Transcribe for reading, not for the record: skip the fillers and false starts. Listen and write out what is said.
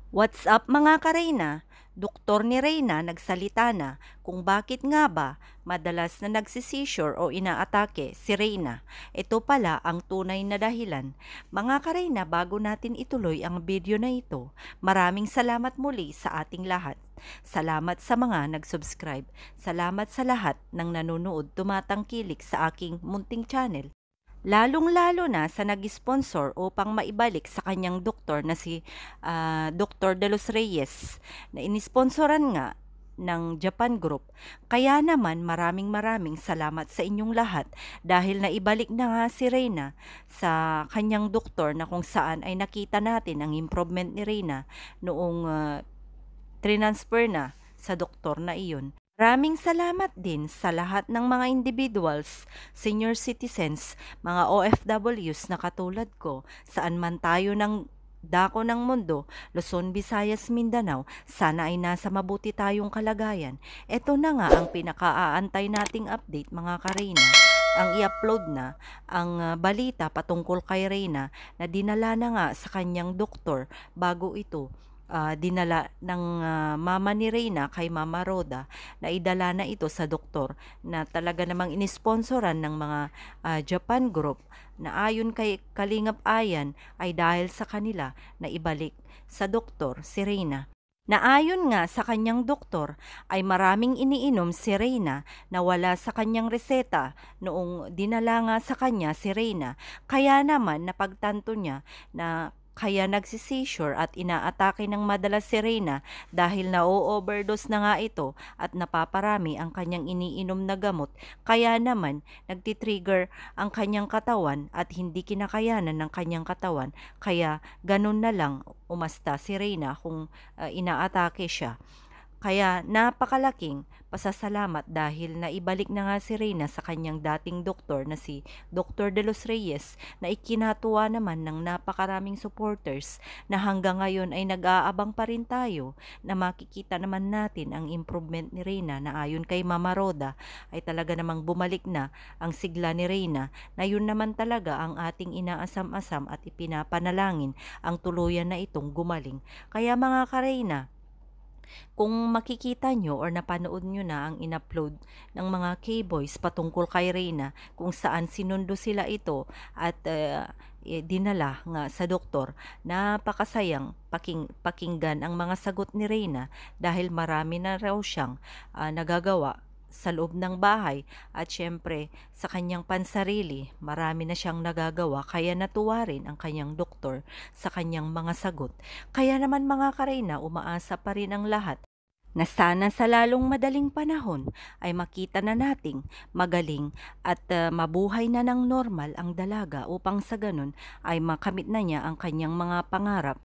What's up mga ka-Reyna? Doktor ni Reyna nagsalita na kung bakit nga ba madalas na nagsisisure o inaatake si Reyna. Ito pala ang tunay na dahilan. Mga ka-Reyna, bago natin ituloy ang video na ito, maraming salamat muli sa ating lahat. Salamat sa mga nag-subscribe. Salamat sa lahat ng nanonood tumatangkilik sa aking munting channel. Lalong-lalo na sa nag-sponsor upang maibalik sa kanyang doktor na si Dr. De Los Reyes na inisponsoran nga ng Japan Group. Kaya naman maraming salamat sa inyong lahat dahil naibalik na nga si Reyna sa kanyang doktor na kung saan ay nakita natin ang improvement ni Reyna noong transfer na sa doktor na iyon. Maraming salamat din sa lahat ng mga individuals, senior citizens, mga OFWs na katulad ko, saan man tayo ng dako ng mundo, Luzon, Visayas, Mindanao, sana ay nasa mabuti tayong kalagayan. Ito na nga ang pinakaaantay nating update mga ka-Reyna. Ang i-upload na ang balita patungkol kay Reyna na dinala na nga sa kanyang doktor bago ito dinala ng mama ni Reyna kay Mama Roda na idala na ito sa doktor na talaga namang inisponsoran ng mga Japan Group na ayon kay Kalingap Ayan ay dahil sa kanila na ibalik sa doktor si Reyna. Na ayon nga sa kanyang doktor ay maraming iniinom si Reyna na wala sa kanyang reseta noong dinala nga sa kanya si Reyna. Kaya naman napagtanto niya na kaya nagsisisure at inaatake ng madalas si Reyna dahil na-overdose na nga ito at napaparami ang kanyang iniinom na gamot. Kaya naman nagtitrigger ang kanyang katawan at hindi kinakayanan ng kanyang katawan. Kaya ganun na lang umasta si Reyna kung inaatake siya. Kaya napakalaking pasasalamat dahil naibalik na nga si Reyna sa kanyang dating doktor na si Dr. De Los Reyes na ikinatuwa naman ng napakaraming supporters na hanggang ngayon ay nag-aabang pa rin tayo na makikita naman natin ang improvement ni Reyna na ayon kay Mama Roda ay talaga namang bumalik na ang sigla ni Reyna na yun naman talaga ang ating inaasam-asam at ipinapanalangin ang tuluyan na itong gumaling. Kaya mga ka-Reyna, kung makikita nyo or napanood nyo na ang in-upload ng mga K-Boys patungkol kay Reyna kung saan sinundo sila ito at dinala nga sa doktor, napakasayang pakinggan ang mga sagot ni Reyna dahil marami na raw siyang nagagawa sa loob ng bahay at syempre sa kanyang pansarili marami na siyang nagagawa kaya natuwa rin ang kanyang doktor sa kanyang mga sagot. Kaya naman mga ka-Reyna, umaasa pa rin ang lahat na sana sa lalong madaling panahon ay makita na nating magaling at mabuhay na ng normal ang dalaga upang sa ganun ay makamit na niya ang kanyang mga pangarap